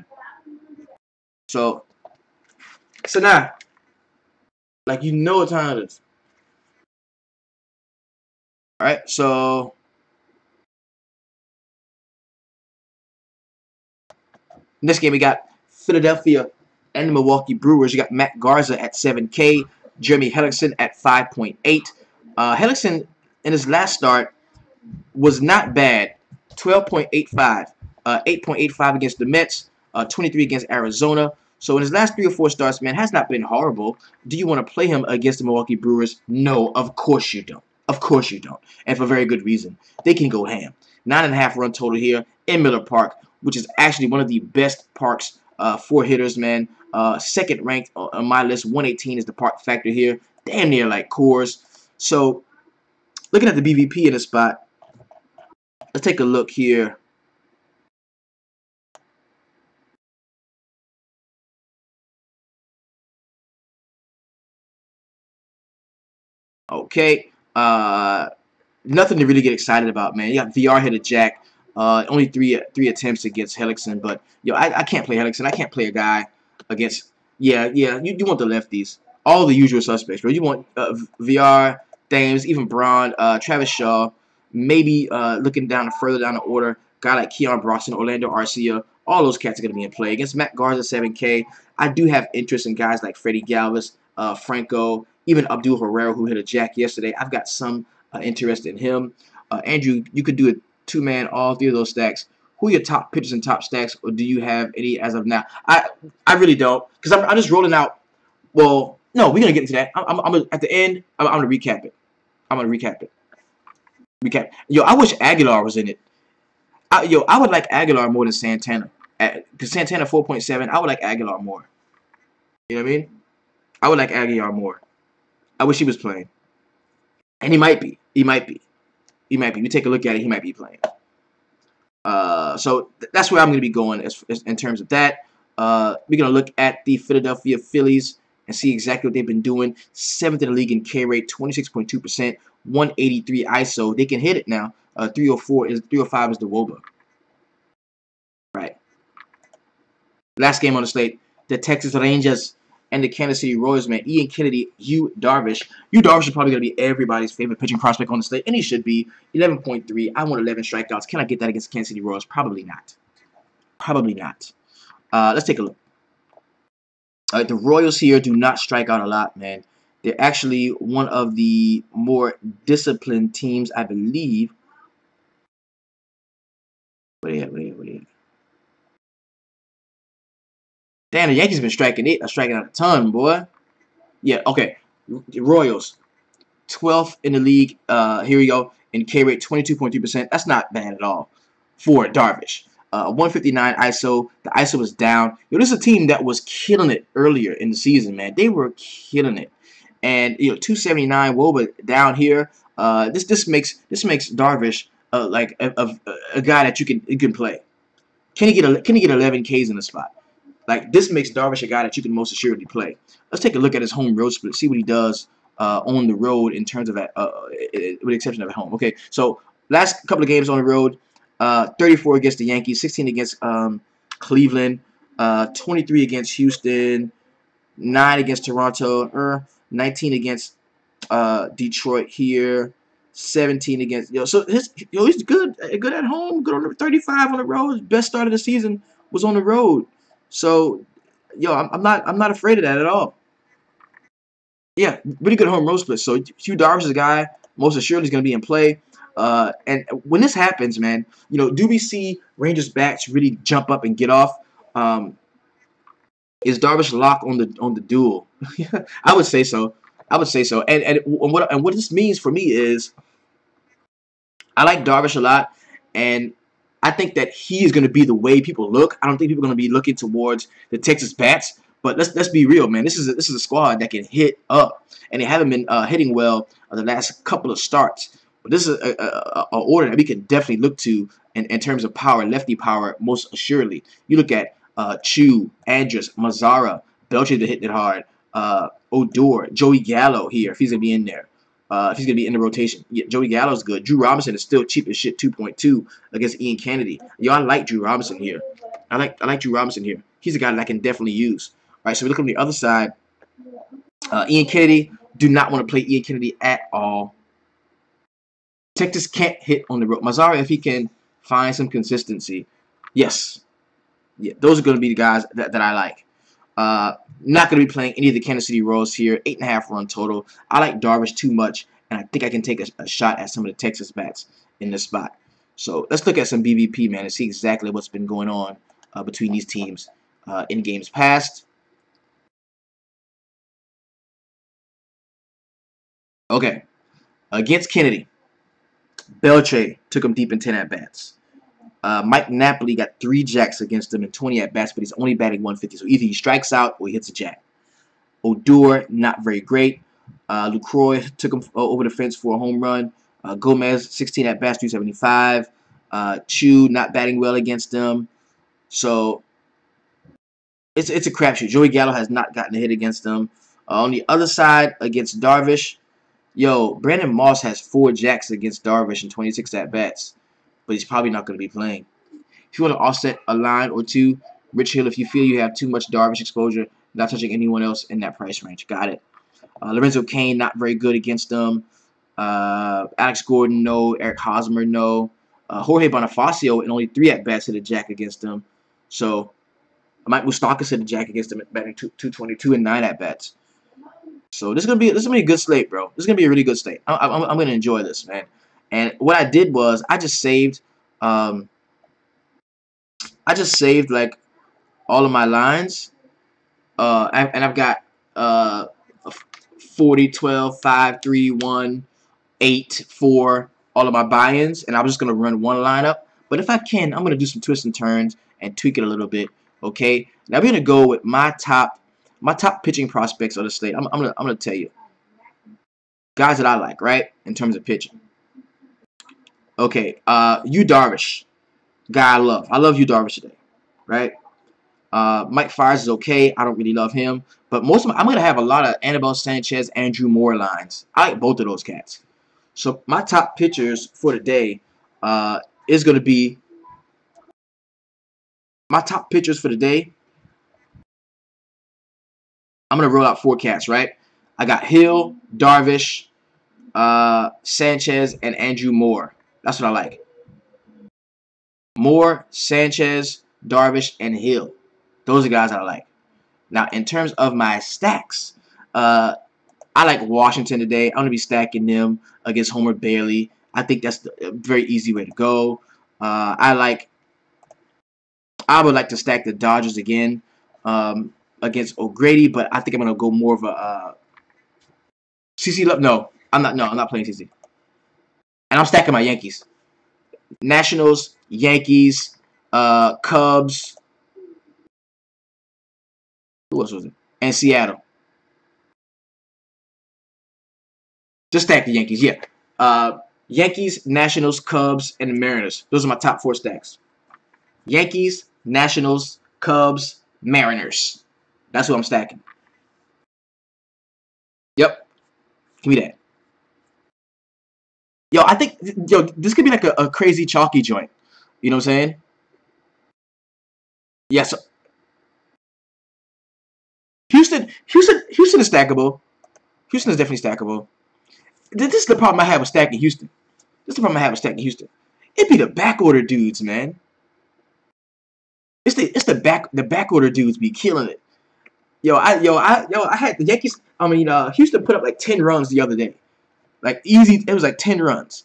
So now, like, you know what time it is. All right, so in this game we got Philadelphia and the Milwaukee Brewers. You got Matt Garza at 7K, Jeremy Hellickson at 5.8. Hellickson in his last start was not bad. 12.85, 8.85 against the Mets, 23 against Arizona. So in his last 3 or 4 starts, man, has not been horrible. Do you want to play him against the Milwaukee Brewers? No, of course you don't. Of course you don't. And for very good reason. They can go ham. 9.5 run total here in Miller Park, which is actually one of the best parks for hitters, man. Second ranked on my list. 118 is the park factor here. Damn near like Coarse. So looking at the BVP in the spot, let's take a look here. Okay. Nothing to really get excited about, man. You got VR hit a jack. Only three attempts against Hellickson, but yo, I can't play Hellickson. I can't play a guy against. Yeah. You want the lefties, all the usual suspects, bro. You want VR, Thames, even Braun, Travis Shaw. Maybe looking down further down the order, guy like Keon Broxton, Orlando Arcia. All those cats are gonna be in play against Matt Garza 7K. I do have interest in guys like Freddie Galvis, Franco, even Abdul Herrera, who hit a jack yesterday. I've got some interest in him. Andrew, you could do a 2-man, all 3 of those stacks. Who are your top pitchers and top stacks, or do you have any as of now? I really don't, because I'm just rolling out. Well, no, we're gonna get into that. I'm at the end. I'm gonna recap it. I'm gonna recap it. Yo, I wish Aguilar was in it. I would like Aguilar more than Santana. Because Santana 4.7, I would like Aguilar more. You know what I mean? I would like Aguilar more. I wish he was playing. And he might be. He might be. He might be. You take a look at it, he might be playing. So that's where I'm going to be going as in terms of that. We're going to look at the Philadelphia Phillies and see exactly what they've been doing. 7th in the league in K rate, 26.2%, 183 ISO. They can hit it now. 305 is the WOBA. Right. Last game on the slate, the Texas Rangers and the Kansas City Royals, man. Ian Kennedy, Yu Darvish. Yu Darvish is probably going to be everybody's favorite pitching prospect on the slate, and he should be. 11.3. I want 11 strikeouts. Can I get that against the Kansas City Royals? Probably not. Probably not. Let's take a look. The Royals here do not strike out a lot, man. They're actually one of the more disciplined teams, I believe. What are you? Damn, the Yankees been striking out a ton, boy. Yeah, okay. The Royals, 12th in the league. Here we go. In K rate, 22.3%. That's not bad at all for Darvish. 159 ISO. The ISO was down. Yo, this is a team that was killing it earlier in the season, man. They were killing it. And 279 WOBA down here. This makes Darvish like a guy that you can play. Can he get 11 Ks in the spot? Like, this makes Darvish a guy that you can most assuredly play. Let's take a look at his home road split. See what he does on the road in terms of with the exception of at home. Okay, so last couple of games on the road. 34 against the Yankees, 16 against Cleveland, 23 against Houston, 9 against Toronto, 19 against Detroit here, 17 against so he's good at home, good on the 35 on the road. His best start of the season was on the road. So I'm not afraid of that at all. Yeah, really good home road split. So Hugh Darvish is a guy most assuredly is going to be in play. And when this happens, man, do we see Rangers backs really jump up and get off? Is Darvish lock on the duel? I would say so. I would say so. And what this means for me is I like Darvish a lot, and I think that he is going to be the way people look. I don't think people are going to be looking towards the Texas bats. But let's be real, man. This is a squad that can hit up, and they haven't been hitting well the last couple of starts. But this is a order that we can definitely look to in terms of power, lefty power, most assuredly. You look at Chu, Andrus, Mazzara, Belcher that hit it hard, Odor, Joey Gallo here if he's gonna be in there. If he's gonna be in the rotation, yeah, Joey Gallo's good. Drew Robinson is still cheap as shit, 2.2 against Ian Kennedy. Yo, I like Drew Robinson here. I like Drew Robinson here. He's a guy that I can definitely use. All right, so we look on the other side. Ian Kennedy, do not want to play Ian Kennedy at all. Texas can't hit on the road. Mazzara, if he can find some consistency, yes, yeah, those are going to be the guys that I like. Not going to be playing any of the Kansas City Royals here. 8.5 run total. I like Darvish too much, and I think I can take a shot at some of the Texas bats in this spot. So let's look at some BVP, man, and see exactly what's been going on between these teams in games past. Okay, against Kennedy, Beltre took him deep in 10 at-bats. Mike Nappy got 3 jacks against him in 20 at-bats, but he's only batting 150. So either he strikes out or he hits a jack. Odor, not very great. Lucroy took him over the fence for a home run. Gomez, 16 at-bats, 275. Chu, not batting well against him. So it's a crapshoot. Joey Gallo has not gotten a hit against him. On the other side, against Darvish, yo, Brandon Moss has 4 jacks against Darvish in 26 at-bats, but he's probably not going to be playing. If you want to offset a line or two, Rich Hill, if you feel you have too much Darvish exposure, not touching anyone else in that price range. Got it. Lorenzo Cain, not very good against them. Alex Gordon, no. Eric Hosmer, no. Jorge Bonifacio, in only 3 at-bats, hit a jack against them. So, Mike Moustakas hit a jack against them, batting 222 in 9 at-bats. So this is gonna be a good slate, bro. This is gonna be a really good slate. I'm gonna enjoy this, man. And what I did was I just saved like all of my lines. And I've got 40, 12, 5, 3, 1, 8, 4, all of my buy-ins, and I'm just gonna run one lineup. But if I can, I'm gonna do some twists and turns and tweak it a little bit. Okay. Now we're gonna go with my top pitching prospects on the slate. I'm gonna tell you guys that I like, right, in terms of pitching. Okay, Yu Darvish, guy I love. I love Yu Darvish today, right? Mike Fiers is okay. I don't really love him, but I'm gonna have a lot of Anibal Sanchez, Andrew Moore lines. I like both of those cats. So my top pitchers for the day is gonna be my top pitchers for the day. I'm going to roll out 4 cats, right? I got Hill, Darvish, Sanchez, and Andrew Moore. That's what I like. Moore, Sanchez, Darvish, and Hill. Those are guys I like. Now, in terms of my stacks, I like Washington today. I'm going to be stacking them against Homer Bailey. I think that's a very easy way to go. I would like to stack the Dodgers again. Against O'Grady, but I think I'm gonna go more of a CC Love. No, I'm not playing CC. And I'm stacking my Yankees. Nationals, Yankees, Cubs. Who else was it? And Seattle. Just stack the Yankees, yeah. Yankees, Nationals, Cubs, and the Mariners. Those are my top 4 stacks. Yankees, Nationals, Cubs, Mariners. That's who I'm stacking. Yep. Give me that. Yo, I think this could be like a crazy chalky joint. You know what I'm saying? Yes. Houston is stackable. Houston is definitely stackable. This is the problem I have with stacking Houston. It be the back order dudes, man. It's the back order dudes be killing it. I had the Yankees. Houston put up like 10 runs the other day, like easy. It was like 10 runs,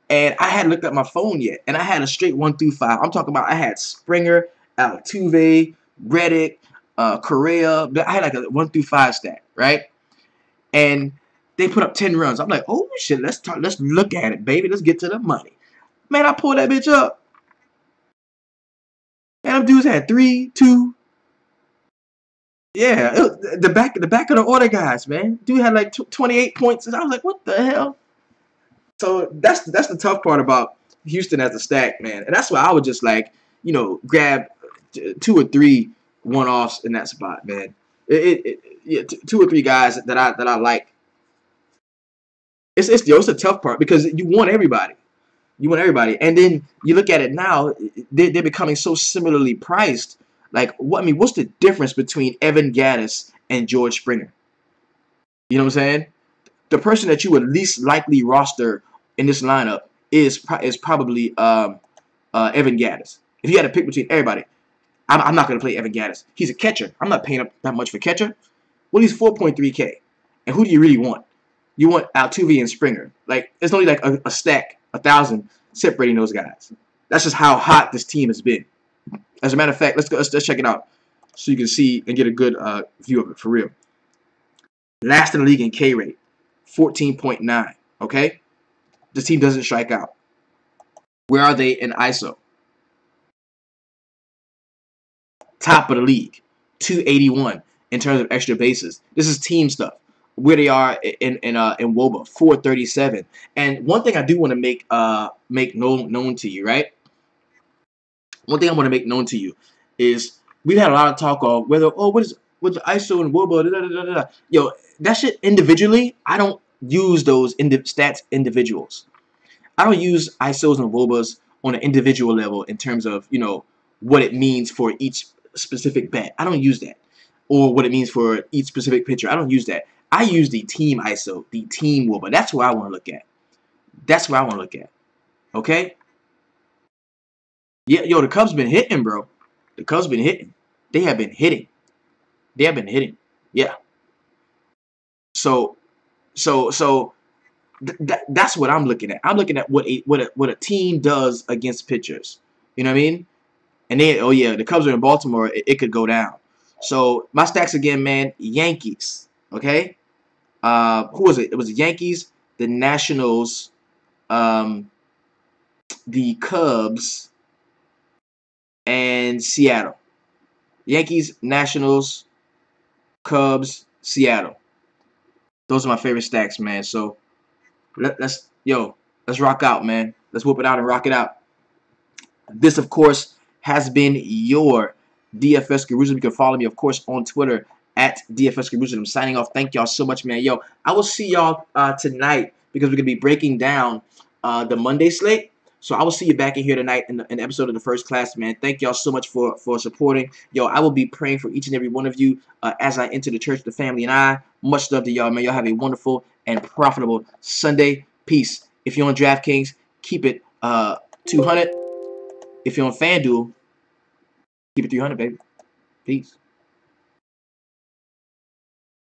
and I hadn't looked at my phone yet, and I had a straight 1 through 5. I'm talking about I had Springer, Altuve, Reddick, Correa. I had like a 1 through 5 stack, right? and they put up 10 runs. I'm like, oh shit, let's look at it, baby. Let's get to the money. Man, I pulled that bitch up. And them dudes had 3, 2. Yeah, the back of the order guys, man. Dude had like 28 points. And I was like, what the hell? So that's the tough part about Houston as a stack, man. And that's why I would just like, grab 2 or 3 one-offs in that spot, man. Yeah, 2 or 3 guys that I like. It's a tough part because you want everybody. You want everybody, and then you look at it now; they're becoming so similarly priced. Like, what's the difference between Evan Gattis and George Springer? You know what I'm saying? The person that you would least likely roster in this lineup is probably Evan Gattis. If you had to pick between everybody, I'm not going to play Evan Gattis. He's a catcher. I'm not paying up that much for catcher. Well, he's 4.3K. And who do you really want? You want Altuve and Springer. Like, it's only like a stack, 1,000 separating those guys. That's just how hot this team has been. As a matter of fact, let's check it out so you can see and get a good view of it for real. Last in the league in K rate, 14.9. Okay, this team doesn't strike out. Where are they in ISO? Top of the league, 281 in terms of extra bases. This is team stuff. Where they are in WOBA, 437. And one thing I do want to make known to you, right? One thing I want to make known to you is we've had a lot of talk of whether what's the ISO and WOBA, da, da, da, da. Yo, that shit individually, I don't use those stats individuals. I don't use ISOs and WOBAs on an individual level in terms of what it means for each specific bat. I don't use that, or what it means for each specific pitcher. I don't use that. I use the team ISO, the team WOBA. That's what I want to look at. That's what I want to look at. Okay? Yeah, yo, the Cubs been hitting, bro. The Cubs been hitting. They have been hitting. They have been hitting. Yeah. So that's what I'm looking at. I'm looking at what a team does against pitchers. You know what I mean? And then, oh yeah, the Cubs are in Baltimore. It could go down. So my stacks again, man. Yankees. Okay. Who was it? It was the Yankees, the Nationals, the Cubs, and Seattle. Yankees, Nationals, Cubs, Seattle. Those are my favorite stacks, man. So let's rock out, man. Let's whoop it out and rock it out. This, of course, has been your DFS Jerusalem. You can follow me, of course, on Twitter at DFS Jerusalem. Signing off. Thank y'all so much, man. Yo, I will see y'all tonight because we're gonna be breaking down the Monday slate. So I will see you back in here tonight in an episode of the First Class, man. Thank y'all so much for supporting. Yo, I will be praying for each and every one of you as I enter the church, the family, and I. Much love to y'all, man. Y'all have a wonderful and profitable Sunday. Peace. If you're on DraftKings, keep it 200. If you're on FanDuel, keep it 300, baby. Peace.